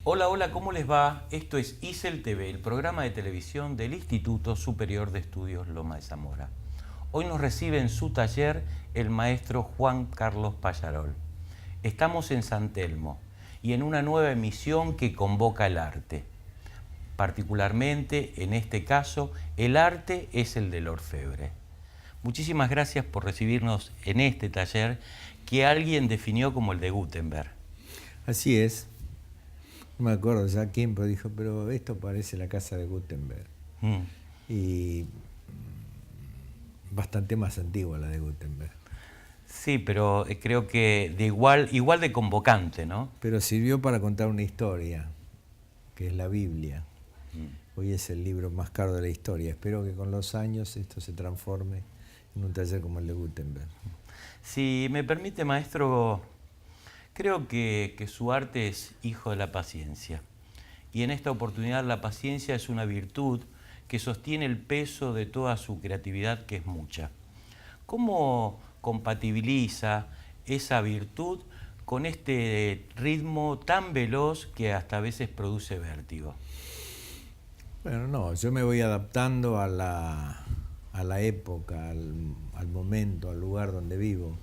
Hola, hola, ¿cómo les va? Esto es ISEL TV, el programa de televisión del Instituto Superior de Estudios Loma de Zamora. Hoy nos recibe en su taller el maestro Juan Carlos Pallarol. Estamos en San Telmo y en una nueva emisión que convoca el arte. Particularmente, en este caso, el arte es el del orfebre. Muchísimas gracias por recibirnos en este taller que alguien definió como el de Gutenberg. Así es. No me acuerdo ya quién, pero dijo, pero esto parece la casa de Gutenberg. Mm. Y bastante más antigua la de Gutenberg. Sí, pero creo que de igual de convocante, ¿no? Pero sirvió para contar una historia, que es la Biblia. Mm. Hoy es el libro más caro de la historia. Espero que con los años esto se transforme en un taller como el de Gutenberg. Si me permite, maestro, creo que su arte es hijo de la paciencia. Y en esta oportunidad la paciencia es una virtud que sostiene el peso de toda su creatividad, que es mucha. ¿Cómo compatibiliza esa virtud con este ritmo tan veloz que hasta a veces produce vértigo? Bueno, no, yo me voy adaptando a la época, al momento, al lugar donde vivo.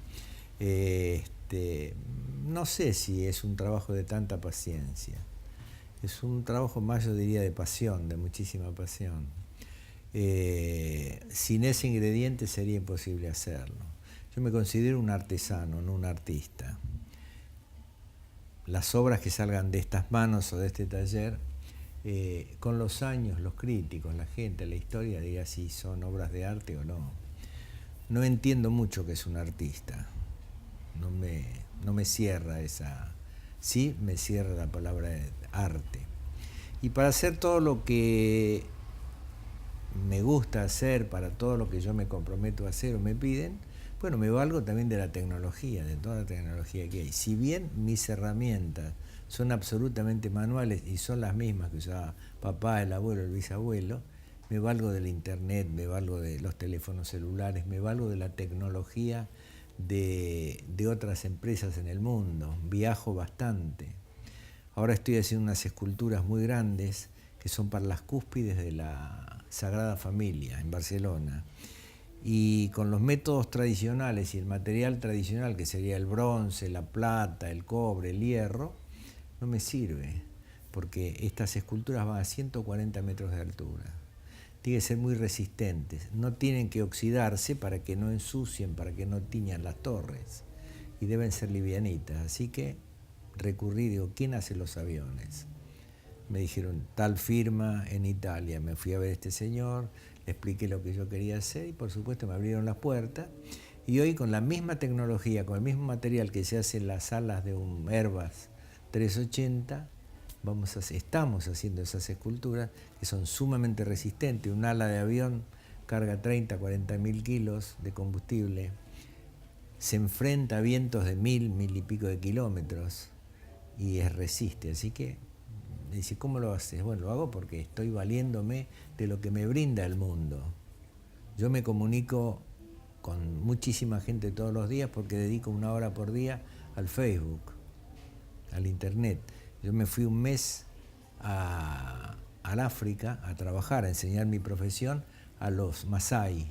No sé si es un trabajo de tanta paciencia. Es un trabajo más, yo diría, de pasión, de muchísima pasión. Sin ese ingrediente sería imposible hacerlo. Yo me considero un artesano, no un artista. Las obras que salgan de estas manos o de este taller, con los años, los críticos, la gente, la historia dirá si son obras de arte o no. No entiendo mucho qué es un artista. No me cierra esa... Sí, me cierra la palabra arte. Y para hacer todo lo que me gusta hacer, para todo lo que yo me comprometo a hacer o me piden, bueno, me valgo también de la tecnología, de toda la tecnología que hay. Si bien mis herramientas son absolutamente manuales y son las mismas que usaba papá, el abuelo, el bisabuelo, me valgo del internet, me valgo de los teléfonos celulares, me valgo de la tecnología de otras empresas en el mundo. Viajo bastante. Ahora estoy haciendo unas esculturas muy grandes que son para las cúspides de la Sagrada Familia en Barcelona. Y con los métodos tradicionales y el material tradicional, que sería el bronce, la plata, el cobre, el hierro, no me sirve, porque estas esculturas van a 140 metros de altura. Tienen que ser muy resistentes, no tienen que oxidarse para que no ensucien, para que no tiñan las torres, y deben ser livianitas. Así que recurrí, digo, ¿quién hace los aviones? Me dijeron, tal firma en Italia. Me fui a ver a este señor, le expliqué lo que yo quería hacer y por supuesto me abrieron las puertas. Y hoy con la misma tecnología, con el mismo material que se hace en las alas de un Airbus 380, estamos haciendo esas esculturas que son sumamente resistentes. Un ala de avión carga 30, 40 mil kilos de combustible, se enfrenta a vientos de mil y pico de kilómetros y resiste. Así que me dice, ¿cómo lo haces? Bueno, lo hago porque estoy valiéndome de lo que me brinda el mundo. Yo me comunico con muchísima gente todos los días porque dedico 1 hora por día al Facebook, al internet. Yo me fui un mes al África a trabajar, a enseñar mi profesión a los Masái,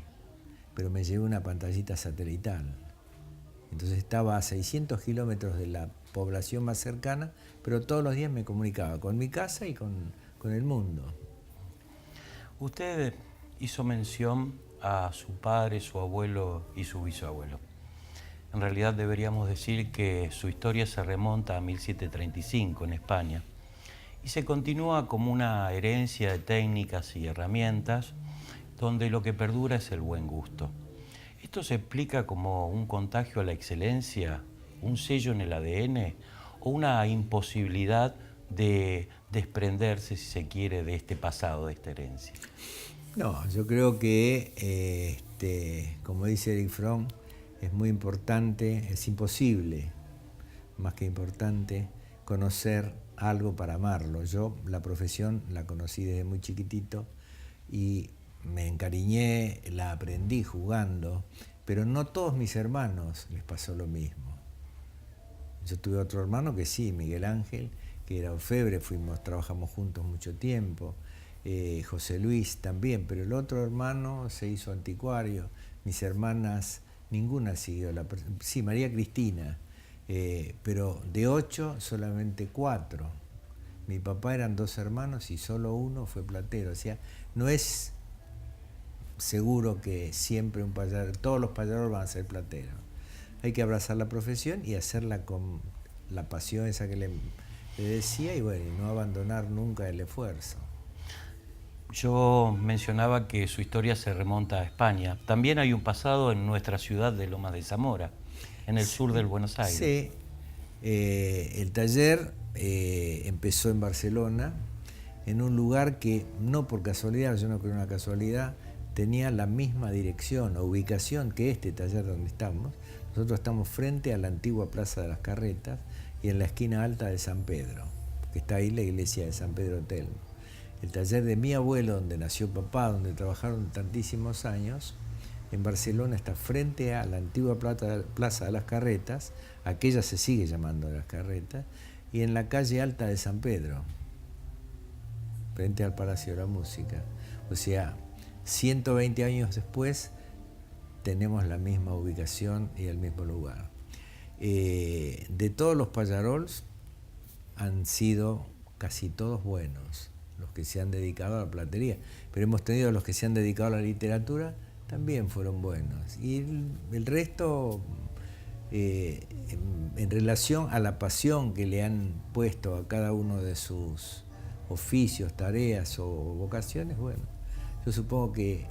pero me llevé una pantallita satelital. Entonces estaba a 600 kilómetros de la población más cercana, pero todos los días me comunicaba con mi casa y con el mundo. Usted hizo mención a su padre, su abuelo y su bisabuelo. En realidad deberíamos decir que su historia se remonta a 1735 en España y se continúa como una herencia de técnicas y herramientas donde lo que perdura es el buen gusto. ¿Esto se explica como un contagio a la excelencia, un sello en el ADN o una imposibilidad de desprenderse, si se quiere, de este pasado, de esta herencia? No, yo creo que, como dice Erich Fromm, es muy importante, es imposible, más que importante, conocer algo para amarlo. Yo la profesión la conocí desde muy chiquitito y me encariñé, la aprendí jugando, pero no todos mis hermanos les pasó lo mismo. Yo tuve otro hermano que sí, Miguel Ángel, que era orfebre, trabajamos juntos mucho tiempo. José Luis también, pero el otro hermano se hizo anticuario. Mis hermanas, ninguna siguió sí, María Cristina, pero de 8 solamente 4. Mi papá eran 2 hermanos y solo uno fue platero. O sea, no es seguro que siempre todos los payaros van a ser plateros. Hay que abrazar la profesión y hacerla con la pasión esa que le decía, y bueno, y no abandonar nunca el esfuerzo. Yo mencionaba que su historia se remonta a España. También hay un pasado en nuestra ciudad de Lomas de Zamora, en el sur del Buenos Aires. Sí, el taller empezó en Barcelona, en un lugar que no por casualidad, yo no creo en una casualidad, tenía la misma dirección o ubicación que este taller donde estamos. Nosotros estamos frente a la antigua Plaza de las Carretas y en la esquina alta de San Pedro, que está ahí la iglesia de San Pedro Telmo. El taller de mi abuelo, donde nació papá, donde trabajaron tantísimos años, en Barcelona está frente a la antigua Plaza de las Carretas, aquella se sigue llamando de las Carretas, y en la calle alta de San Pedro, frente al Palacio de la Música. O sea, 120 años después tenemos la misma ubicación y el mismo lugar. De todos los payarols han sido casi todos buenos, los que se han dedicado a la platería, pero hemos tenido los que se han dedicado a la literatura, también fueron buenos. Y el resto, en relación a la pasión que le han puesto a cada uno de sus oficios, tareas o vocaciones, bueno, yo supongo que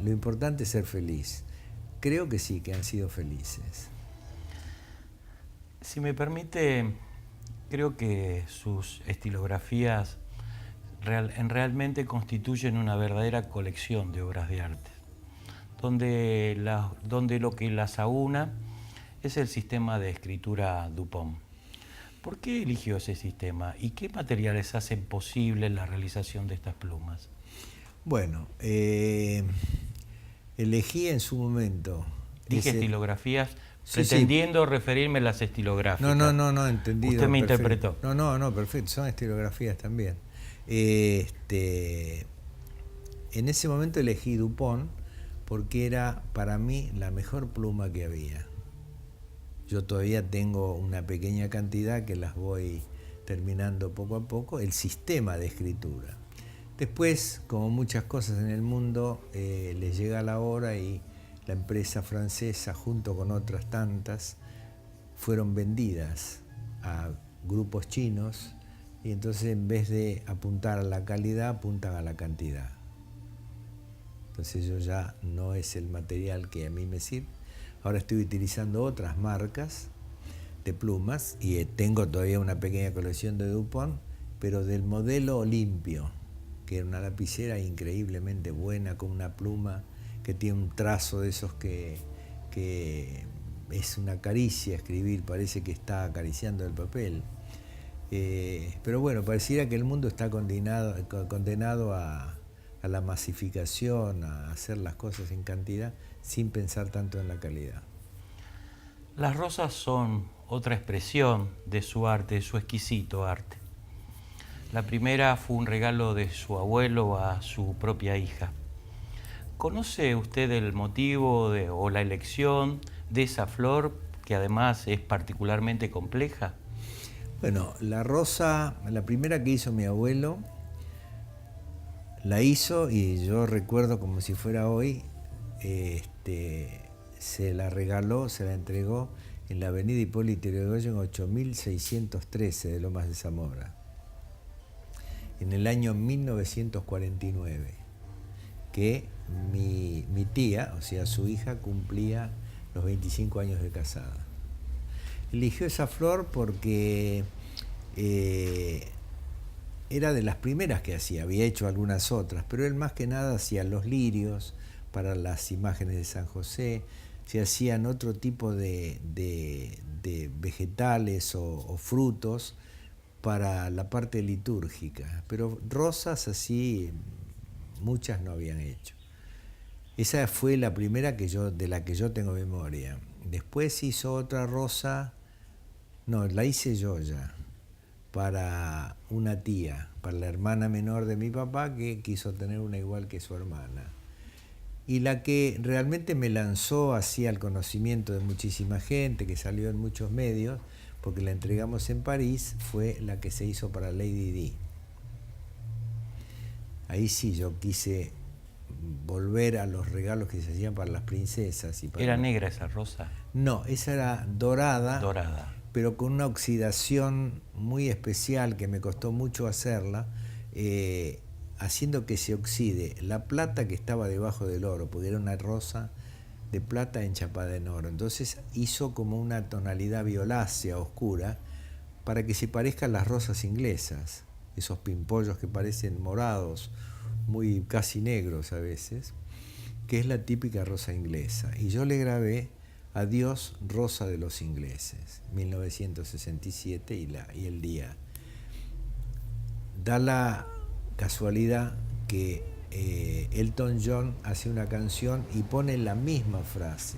lo importante es ser feliz. Creo que sí, que han sido felices. Si me permite, creo que sus estilografías realmente constituyen una verdadera colección de obras de arte, donde lo que las aúna es el sistema de escritura Dupont. ¿Por qué eligió ese sistema y qué materiales hacen posible la realización de estas plumas? Bueno, elegí en su momento... Dije estilografías, pretendiendo referirme a las estilográficas. No, entendido. Usted me perfecto. interpretó. No, perfecto, son estilografías también. En ese momento elegí Dupont porque era para mí la mejor pluma que había. Yo todavía tengo una pequeña cantidad que las voy terminando poco a poco, el sistema de escritura. Después, como muchas cosas en el mundo, les llega la hora y la empresa francesa, junto con otras tantas, fueron vendidas a grupos chinos y entonces en vez de apuntar a la calidad, apuntan a la cantidad. Entonces yo ya no es el material que a mí me sirve. Ahora estoy utilizando otras marcas de plumas y tengo todavía una pequeña colección de Dupont, pero del modelo limpio, que era una lapicera increíblemente buena, con una pluma que tiene un trazo de esos que es una caricia escribir, parece que está acariciando el papel. Pero bueno, pareciera que el mundo está condenado a la masificación, a hacer las cosas en cantidad, sin pensar tanto en la calidad. Las rosas son otra expresión de su arte, de su exquisito arte. La primera fue un regalo de su abuelo a su propia hija. ¿Conoce usted el motivo o la elección de esa flor, que además es particularmente compleja? Bueno, la rosa, la primera que hizo mi abuelo, la hizo y yo recuerdo como si fuera hoy, se la regaló, se la entregó en la avenida Hipólito Yrigoyen 8613 de Lomas de Zamora, en el año 1949, que mi tía, o sea, su hija, cumplía los 25 años de casada. Eligió esa flor porque era de las primeras que hacía, había hecho algunas otras, pero él más que nada hacía los lirios para las imágenes de San José, se hacían otro tipo de vegetales o frutos para la parte litúrgica, pero rosas así muchas no habían hecho. Esa fue la primera de la que yo tengo memoria. Después hizo otra rosa, no, la hice yo ya, para una tía, para la hermana menor de mi papá, que quiso tener una igual que su hermana. Y la que realmente me lanzó así al conocimiento de muchísima gente, que salió en muchos medios, porque la entregamos en París, fue la que se hizo para Lady Di. Ahí sí yo quise volver a los regalos que se hacían para las princesas. Y para ¿Era negra esa rosa? No, esa era dorada, Dorada. pero con una oxidación muy especial que me costó mucho hacerla, haciendo que se oxide la plata que estaba debajo del oro, porque era una rosa de plata enchapada en oro. Entonces hizo como una tonalidad violácea, oscura, para que se parezcan las rosas inglesas, esos pimpollos que parecen morados, muy casi negros a veces, que es la típica rosa inglesa. Y yo le grabé Adiós, Rosa de los Ingleses, 1967 y el día. Da la casualidad que Elton John hace una canción y pone la misma frase.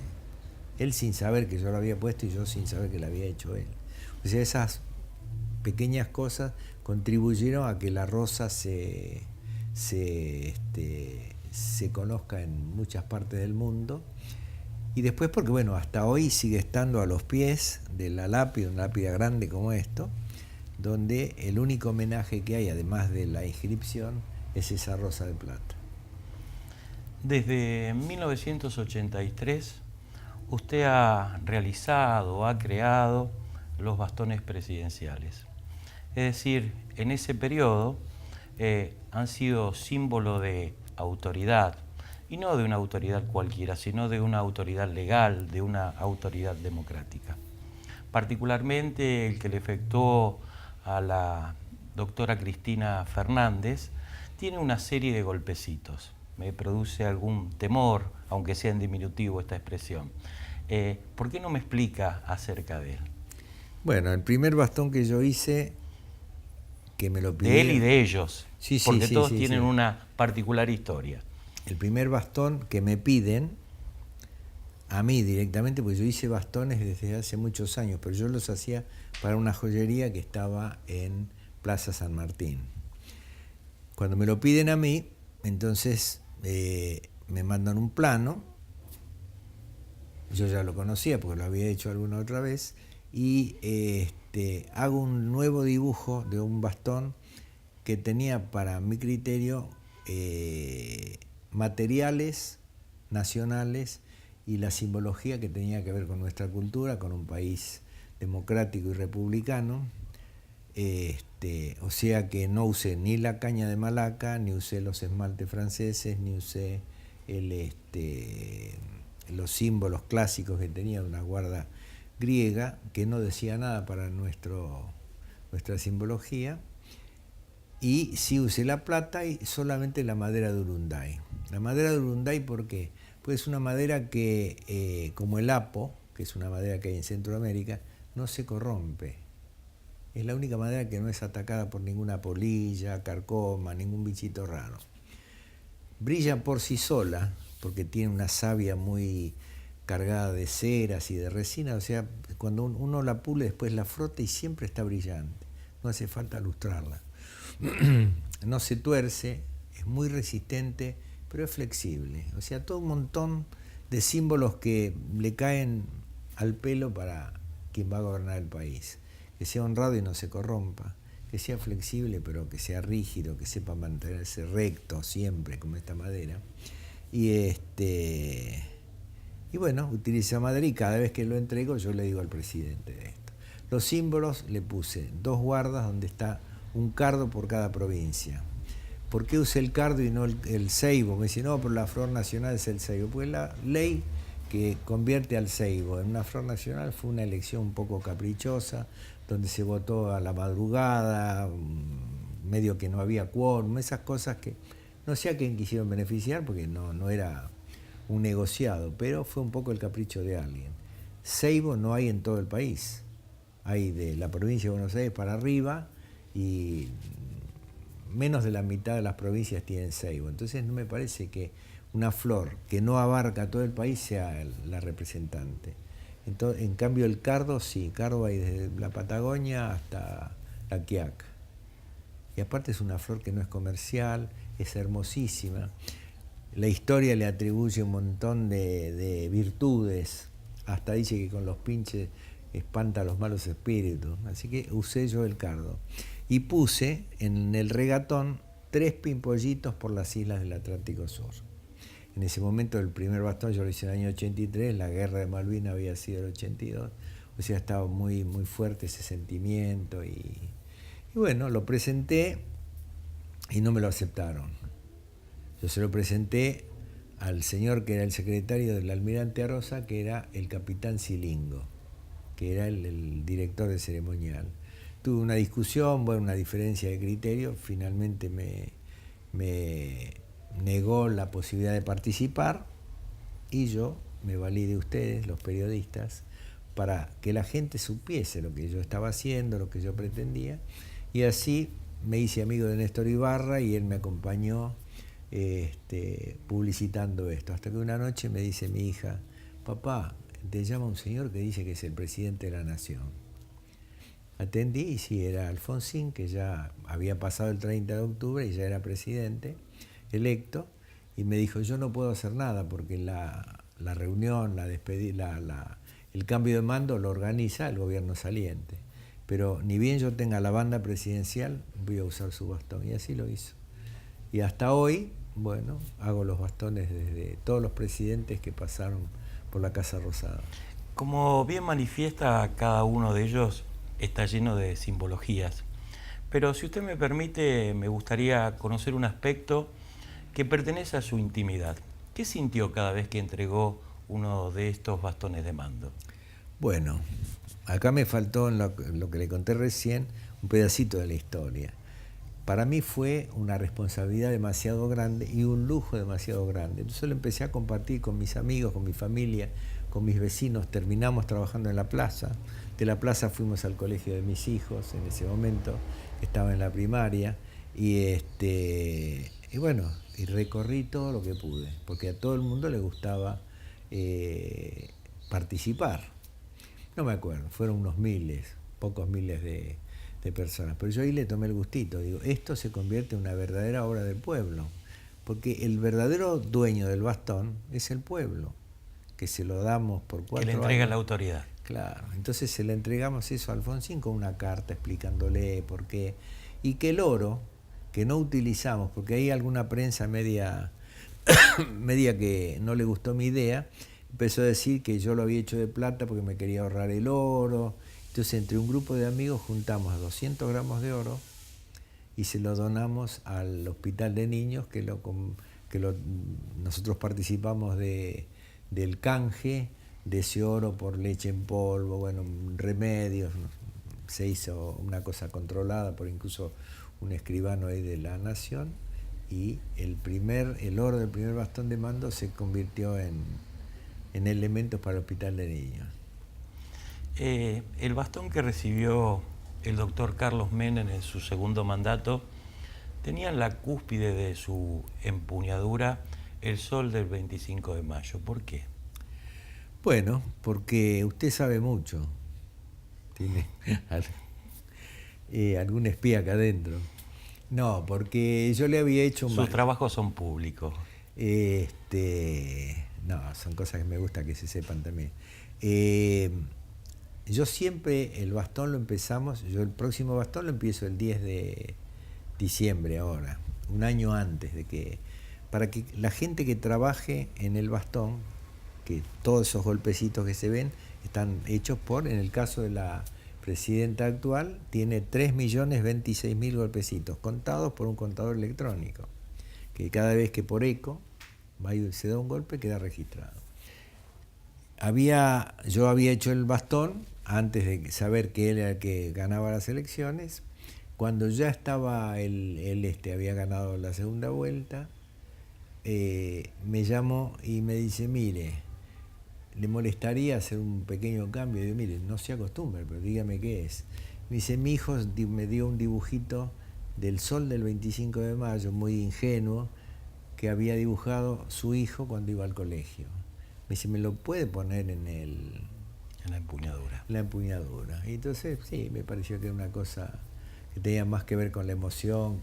Él sin saber que yo la había puesto y yo sin saber que la había hecho él. O sea, esas pequeñas cosas contribuyeron a que la rosa se conozca en muchas partes del mundo. Y después porque, bueno, hasta hoy sigue estando a los pies de la lápida, una lápida grande como esto, donde el único homenaje que hay, además de la inscripción, es esa rosa de plata. Desde 1983, usted ha realizado, ha creado los bastones presidenciales. Es decir, en ese periodo han sido símbolo de autoridad, y no de una autoridad cualquiera, sino de una autoridad legal, de una autoridad democrática. Particularmente el que le efectuó a la doctora Cristina Fernández tiene una serie de golpecitos. Me produce algún temor, aunque sea en diminutivo esta expresión. ¿Por qué no me explica acerca de él? Bueno, el primer bastón que yo hice, que me lo pidieron... De él y de ellos, sí, porque todos sí, tienen una particular historia. El primer bastón que me piden, a mí directamente, porque yo hice bastones desde hace muchos años, pero yo los hacía para una joyería que estaba en Plaza San Martín. Cuando me lo piden a mí, entonces me mandan un plano, yo ya lo conocía porque lo había hecho alguna otra vez, y hago un nuevo dibujo de un bastón que tenía, para mi criterio, materiales nacionales y la simbología que tenía que ver con nuestra cultura, con un país democrático y republicano. O sea que no usé ni la caña de Malaca, ni usé los esmaltes franceses, ni usé los símbolos clásicos que tenía una guarda griega, que no decía nada para nuestra simbología. Y sí usé la plata y solamente la madera de Urunday. La madera de Urunday, ¿por qué? Pues es una madera que, como el apo, que es una madera que hay en Centroamérica, no se corrompe. Es la única madera que no es atacada por ninguna polilla, carcoma, ningún bichito raro. Brilla por sí sola, porque tiene una savia muy cargada de ceras y de resina, o sea, cuando uno la pule después la frota y siempre está brillante. No hace falta lustrarla. No se tuerce, es muy resistente, pero es flexible. O sea, todo un montón de símbolos que le caen al pelo para quien va a gobernar el país. Que sea honrado y no se corrompa, que sea flexible pero que sea rígido, que sepa mantenerse recto siempre, como esta madera. Y bueno, utiliza madera y cada vez que lo entrego yo le digo al presidente de esto. Los símbolos le puse 2 guardas donde está un cardo por cada provincia. ¿Por qué usé el cardo y no el ceibo? Me dice, no, pero la flor nacional es el ceibo. Pues la ley que convierte al ceibo en una flor nacional fue una elección un poco caprichosa, donde se votó a la madrugada, medio que no había quórum, esas cosas que no sé a quién quisieron beneficiar, porque no era un negociado, pero fue un poco el capricho de alguien. Ceibo no hay en todo el país. Hay de la provincia de Buenos Aires para arriba y menos de la mitad de las provincias tienen ceibo. Entonces no me parece que una flor que no abarca todo el país sea la representante. Entonces, en cambio el cardo sí, cardo hay desde la Patagonia hasta la quiaca. Y aparte es una flor que no es comercial, es hermosísima. La historia le atribuye un montón de virtudes, hasta dice que con los pinches espanta a los malos espíritus. Así que usé yo el cardo. Y puse en el regatón 3 pimpollitos por las islas del Atlántico Sur. En ese momento el primer bastón yo lo hice en el año 83, la guerra de Malvinas había sido el 82, o sea, estaba muy, muy fuerte ese sentimiento y bueno, lo presenté y no me lo aceptaron. Yo se lo presenté al señor que era el secretario del almirante Arosa, que era el capitán Silingo, que era el director de ceremonial. Tuve una discusión, bueno, una diferencia de criterio, finalmente me negó la posibilidad de participar y yo me valí de ustedes, los periodistas, para que la gente supiese lo que yo estaba haciendo, lo que yo pretendía, y así me hice amigo de Néstor Ibarra y él me acompañó publicitando esto, hasta que una noche me dice mi hija: papá, te llama un señor que dice que es el presidente de la nación. Atendí y sí, era Alfonsín, que ya había pasado el 30 de octubre y ya era presidente electo, y me dijo: yo no puedo hacer nada porque la reunión, el cambio de mando lo organiza el gobierno saliente, pero ni bien yo tenga la banda presidencial voy a usar su bastón, y así lo hizo. Y hasta hoy, bueno, hago los bastones desde todos los presidentes que pasaron por la Casa Rosada. Como bien manifiesta, cada uno de ellos está lleno de simbologías, pero si usted me permite, me gustaría conocer un aspecto que pertenece a su intimidad. ¿Qué sintió cada vez que entregó uno de estos bastones de mando? Bueno, acá me faltó en lo que le conté recién un pedacito de la historia. Para mí fue una responsabilidad demasiado grande y un lujo demasiado grande. Entonces lo empecé a compartir con mis amigos, con mi familia, con mis vecinos. Terminamos trabajando en la plaza. De la plaza fuimos al colegio de mis hijos en ese momento, estaba en la primaria, y bueno, y recorrí todo lo que pude, porque a todo el mundo le gustaba participar. No me acuerdo, fueron unos miles, pocos miles de personas, pero yo ahí le tomé el gustito, digo, esto se convierte en una verdadera obra del pueblo, porque el verdadero dueño del bastón es el pueblo, que se lo damos por 4 años. Que le entrega la autoridad. Claro, entonces se le entregamos eso a Alfonsín con una carta explicándole por qué, y que el oro, que no utilizamos, porque hay alguna prensa media que no le gustó mi idea, empezó a decir que yo lo había hecho de plata porque me quería ahorrar el oro. Entonces, entre un grupo de amigos juntamos 200 gramos de oro y se lo donamos al Hospital de Niños, nosotros participamos del canje de ese oro por leche en polvo, bueno, remedios. Se hizo una cosa controlada por incluso un escribano ahí de la Nación, y el oro del primer bastón de mando se convirtió en elementos para el Hospital de Niños. El bastón que recibió el doctor Carlos Menem en su segundo mandato tenía en la cúspide de su empuñadura el sol del 25 de mayo. ¿Por qué? Bueno, porque usted sabe mucho. Tiene algún espía acá adentro. No, porque yo le había hecho... Sus trabajos son públicos. No, son cosas que me gusta que se sepan también. Yo siempre el bastón lo empezamos, yo el próximo bastón lo empiezo el 10 de diciembre ahora, un año antes de que, para que la gente que trabaje en el bastón, que todos esos golpecitos que se ven están hechos en el caso de la presidenta actual, tiene 3.026.000 golpecitos, contados por un contador electrónico, que cada vez que por eco se da un golpe queda registrado. Yo había hecho el bastón antes de saber que él era el que ganaba las elecciones. Cuando ya estaba él había ganado la segunda vuelta, me llamó y me dice: mire, ¿le molestaría hacer un pequeño cambio? Y digo: mire, no se acostumbre, pero dígame qué es. Me dice: mi hijo me dio un dibujito del sol del 25 de mayo, muy ingenuo, que había dibujado su hijo cuando iba al colegio. Me dice: ¿me lo puede poner en la empuñadura? Y entonces sí, me pareció que era una cosa tenía más que ver con la emoción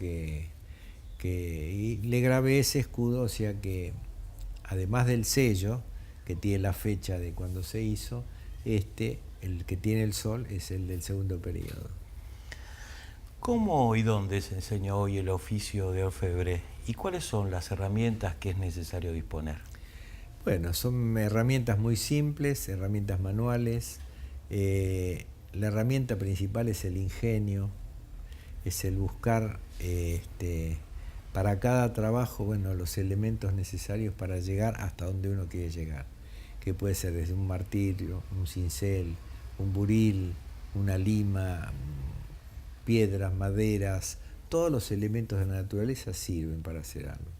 y le grabé ese escudo, o sea que además del sello, que tiene la fecha de cuando se hizo, el que tiene el sol, es el del segundo periodo. ¿Cómo y dónde se enseña hoy el oficio de orfebre? ¿Y cuáles son las herramientas que es necesario disponer? Bueno, son herramientas muy simples, herramientas manuales. La herramienta principal es el ingenio, es el buscar para cada trabajo, bueno, los elementos necesarios para llegar hasta donde uno quiere llegar, que puede ser desde un martillo, un cincel, un buril, una lima, piedras, maderas, todos los elementos de la naturaleza sirven para hacer algo.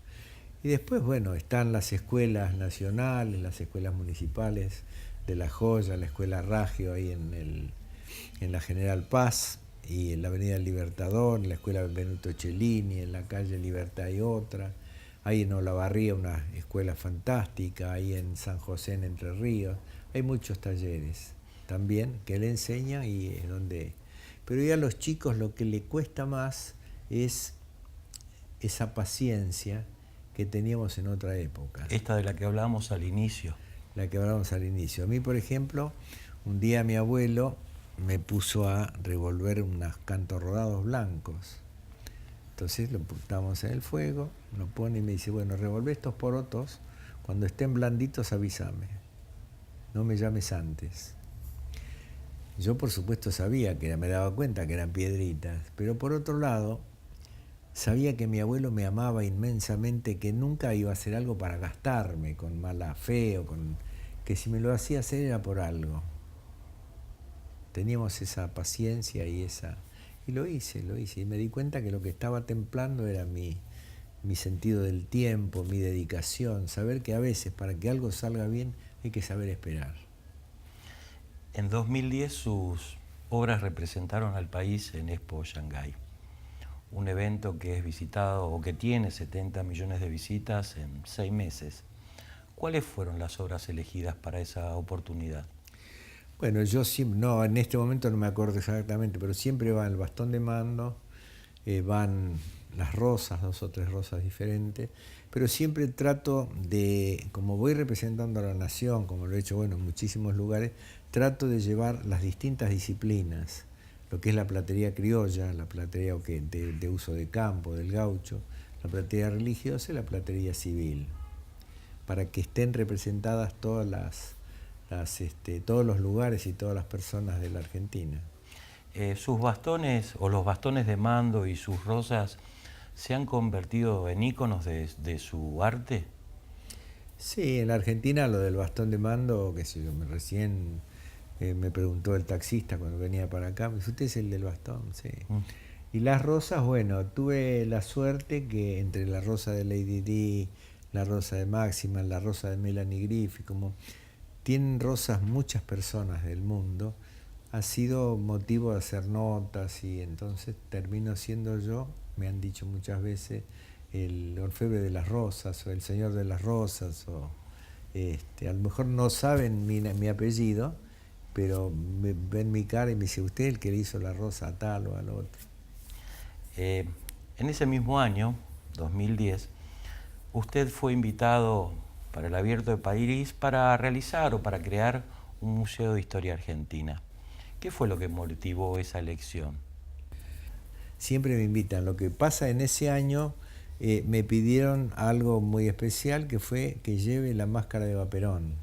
Y después, bueno, están las escuelas nacionales, las escuelas municipales de La Joya, la escuela Ragio ahí en la General Paz, y en la Avenida Libertador, en la escuela Benvenuto Cellini, en la calle Libertad hay otra, hay en Olavarría una escuela fantástica, ahí en San José en Entre Ríos, hay muchos talleres también que él enseña y es donde... Pero ya a los chicos lo que le cuesta más es esa paciencia que teníamos en otra época. Esta de la que hablábamos al inicio. La que hablábamos al inicio. A mí, por ejemplo, un día mi abuelo me puso a revolver unos cantos rodados blancos. Entonces lo puntamos en el fuego, lo pone y me dice, bueno, revolvé estos porotos, cuando estén blanditos avísame, no me llames antes. Yo por supuesto sabía me daba cuenta que eran piedritas, pero por otro lado, sabía que mi abuelo me amaba inmensamente, que nunca iba a hacer algo para gastarme con mala fe, que si me lo hacía hacer era por algo. Teníamos esa paciencia y lo hice, y me di cuenta que lo que estaba templando era mi sentido del tiempo, mi dedicación, saber que a veces para que algo salga bien hay que saber esperar. En 2010 sus obras representaron al país en Expo Shanghái, un evento que es visitado o que tiene 70 millones de visitas en 6 meses. ¿Cuáles fueron las obras elegidas para esa oportunidad? Bueno, yo siempre, no, en este momento no me acuerdo exactamente, pero siempre va el bastón de mando, van las rosas, 2 o 3 rosas diferentes, pero siempre trato de, como voy representando a la nación, como lo he hecho bueno, en muchísimos lugares, trato de llevar las distintas disciplinas, lo que es la platería criolla, la platería de uso de campo, del gaucho, la platería religiosa y la platería civil, para que estén representadas todos los lugares y todas las personas de la Argentina. Sus bastones o los bastones de mando y sus rosas se han convertido en íconos de su arte. Sí, en la Argentina lo del bastón de mando, qué sé yo, recién me preguntó el taxista cuando venía para acá, me dice, ¿usted es el del bastón? Sí. Y las rosas, bueno, tuve la suerte que entre la rosa de Lady Di, la rosa de Máxima, la rosa de Melanie Griffith, como tienen rosas muchas personas del mundo, ha sido motivo de hacer notas y entonces termino siendo yo, me han dicho muchas veces, el orfebre de las rosas o el señor de las rosas, o a lo mejor no saben mi apellido, pero ven mi cara y me dice, usted es el que le hizo la rosa a tal o al otro. En ese mismo año, 2010, usted fue invitado para el Abierto de París para realizar o para crear un museo de historia argentina. ¿Qué fue lo que motivó esa elección? Siempre me invitan. Lo que pasa en ese año, me pidieron algo muy especial, que fue que lleve la máscara de Eva Perón.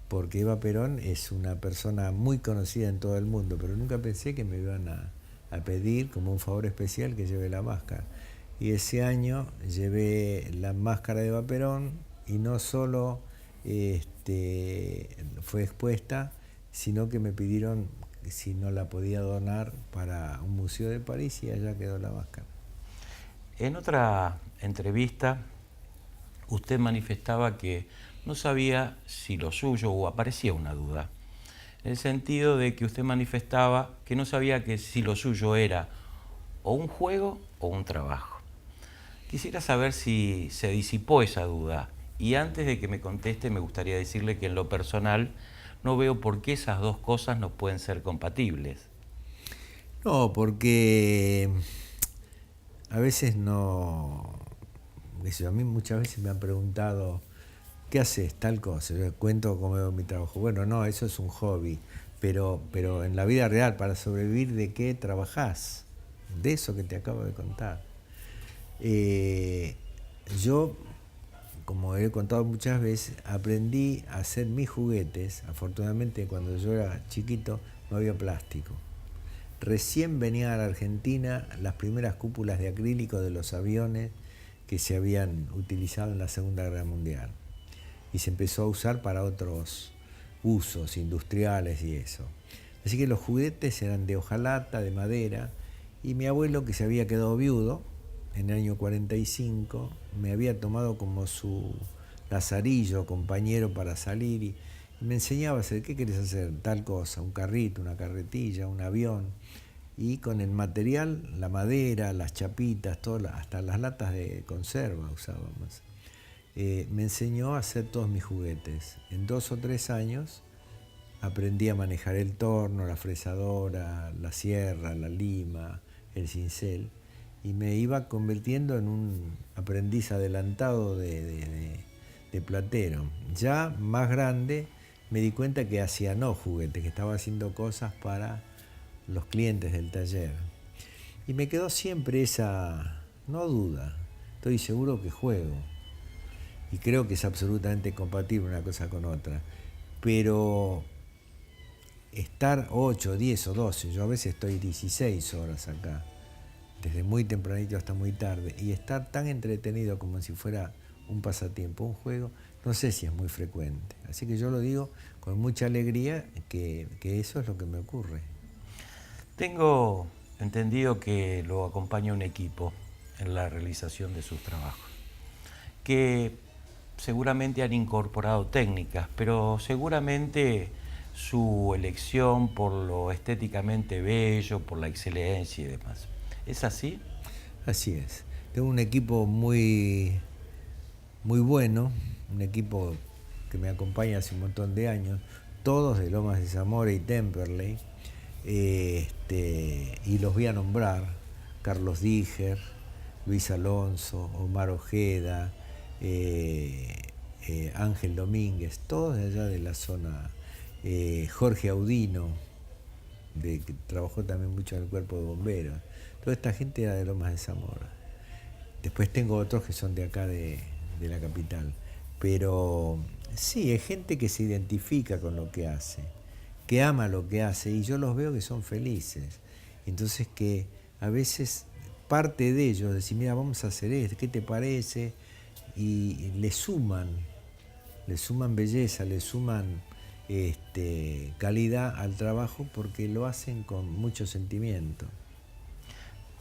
Porque Eva Perón es una persona muy conocida en todo el mundo, pero nunca pensé que me iban a pedir como un favor especial que lleve la máscara. Y ese año llevé la máscara de Eva Perón y no solo fue expuesta, sino que me pidieron si no la podía donar para un museo de París y allá quedó la máscara. En otra entrevista, usted manifestaba que no sabía si lo suyo, o aparecía una duda, en el sentido de que usted manifestaba que no sabía que si lo suyo era o un juego o un trabajo. Quisiera saber si se disipó esa duda, y antes de que me conteste me gustaría decirle que en lo personal no veo por qué esas dos cosas no pueden ser compatibles. No, porque a veces no... A mí muchas veces me han preguntado, ¿qué haces tal cosa? Yo cuento cómo veo mi trabajo. Bueno, no, eso es un hobby, pero en la vida real, para sobrevivir, ¿de qué trabajás? De eso que te acabo de contar. Yo, como he contado muchas veces, aprendí a hacer mis juguetes. Afortunadamente, cuando yo era chiquito, no había plástico. Recién venían a la Argentina las primeras cúpulas de acrílico de los aviones que se habían utilizado en la Segunda Guerra Mundial. Y se empezó a usar para otros usos industriales y eso. Así que los juguetes eran de hojalata, de madera, y mi abuelo, que se había quedado viudo en el año 45, me había tomado como su lazarillo, compañero para salir, y me enseñaba a hacer, ¿qué querés hacer? Tal cosa, un carrito, una carretilla, un avión. Y con el material, la madera, las chapitas, todo, hasta las latas de conserva usábamos. Me enseñó a hacer todos mis juguetes. En 2 o 3 años aprendí a manejar el torno, la fresadora, la sierra, la lima, el cincel, y me iba convirtiendo en un aprendiz adelantado de platero. Ya más grande me di cuenta que hacía no juguetes, que estaba haciendo cosas para los clientes del taller. Y me quedó siempre esa, no duda, estoy seguro que juego. Y creo que es absolutamente compatible una cosa con otra. Pero estar 8, 10 o 12, yo a veces estoy 16 horas acá, desde muy tempranito hasta muy tarde, y estar tan entretenido como si fuera un pasatiempo, un juego, no sé si es muy frecuente. Así que yo lo digo con mucha alegría que eso es lo que me ocurre. Tengo entendido que lo acompaña un equipo en la realización de sus trabajos, que seguramente han incorporado técnicas, pero seguramente su elección por lo estéticamente bello, por la excelencia y demás. ¿Es así? Así es. Tengo un equipo muy bueno, un equipo que me acompaña hace un montón de años, todos de Lomas de Zamora y Temperley, y los voy a nombrar: Carlos Díger, Luis Alonso, Omar Ojeda, Ángel Domínguez, todos de allá de la zona, Jorge Audino, que trabajó también mucho en el cuerpo de bomberos. Toda esta gente era de Lomas de Zamora. Después tengo otros que son de acá de la capital. Pero sí, es gente que se identifica con lo que hace, que ama lo que hace, y yo los veo que son felices. Entonces, que a veces parte de ellos decir, mira, vamos a hacer esto, ¿qué te parece? Y le suman belleza, le suman calidad al trabajo, porque lo hacen con mucho sentimiento.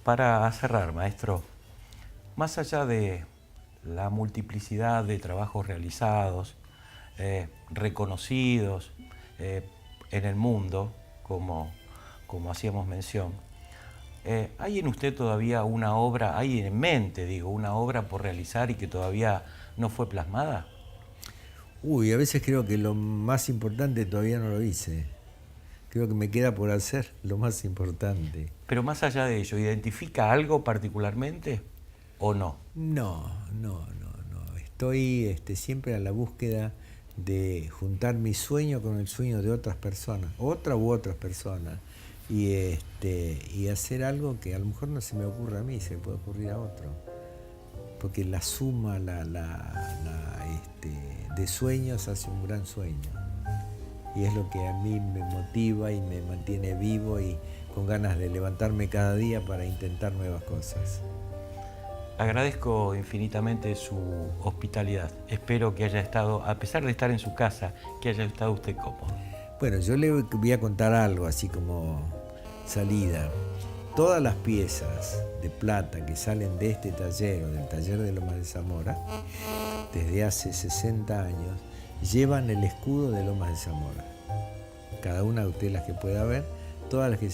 Para cerrar, maestro, más allá de la multiplicidad de trabajos realizados, reconocidos en el mundo, como hacíamos mención, ¿hay en usted todavía una obra, hay en mente, digo, una obra por realizar y que todavía no fue plasmada? A veces creo que lo más importante todavía no lo hice. Creo que me queda por hacer lo más importante. Pero más allá de ello, ¿identifica algo particularmente o no? No. Estoy siempre a la búsqueda de juntar mi sueño con el sueño de otras personas, otras personas, y hacer algo que a lo mejor no se me ocurra a mí, se puede ocurrir a otro. Porque la suma de sueños hace un gran sueño. Y es lo que a mí me motiva y me mantiene vivo y con ganas de levantarme cada día para intentar nuevas cosas. Agradezco infinitamente su hospitalidad. Espero que haya estado, a pesar de estar en su casa, que haya estado usted cómodo. Bueno, yo le voy a contar algo así como salida. Todas las piezas de plata que salen de este taller, o del taller de Lomas de Zamora, desde hace 60 años, llevan el escudo de Lomas de Zamora. Cada una de ustedes, las que pueda ver, todas las que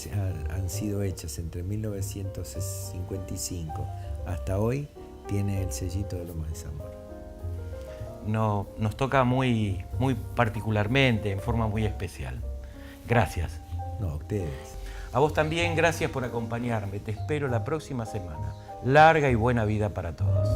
han sido hechas entre 1955 hasta hoy, tiene el sellito de Lomas de Zamora. No, nos toca muy particularmente, en forma muy especial. Gracias. No, a ustedes. A vos también, gracias por acompañarme. Te espero la próxima semana. Larga y buena vida para todos.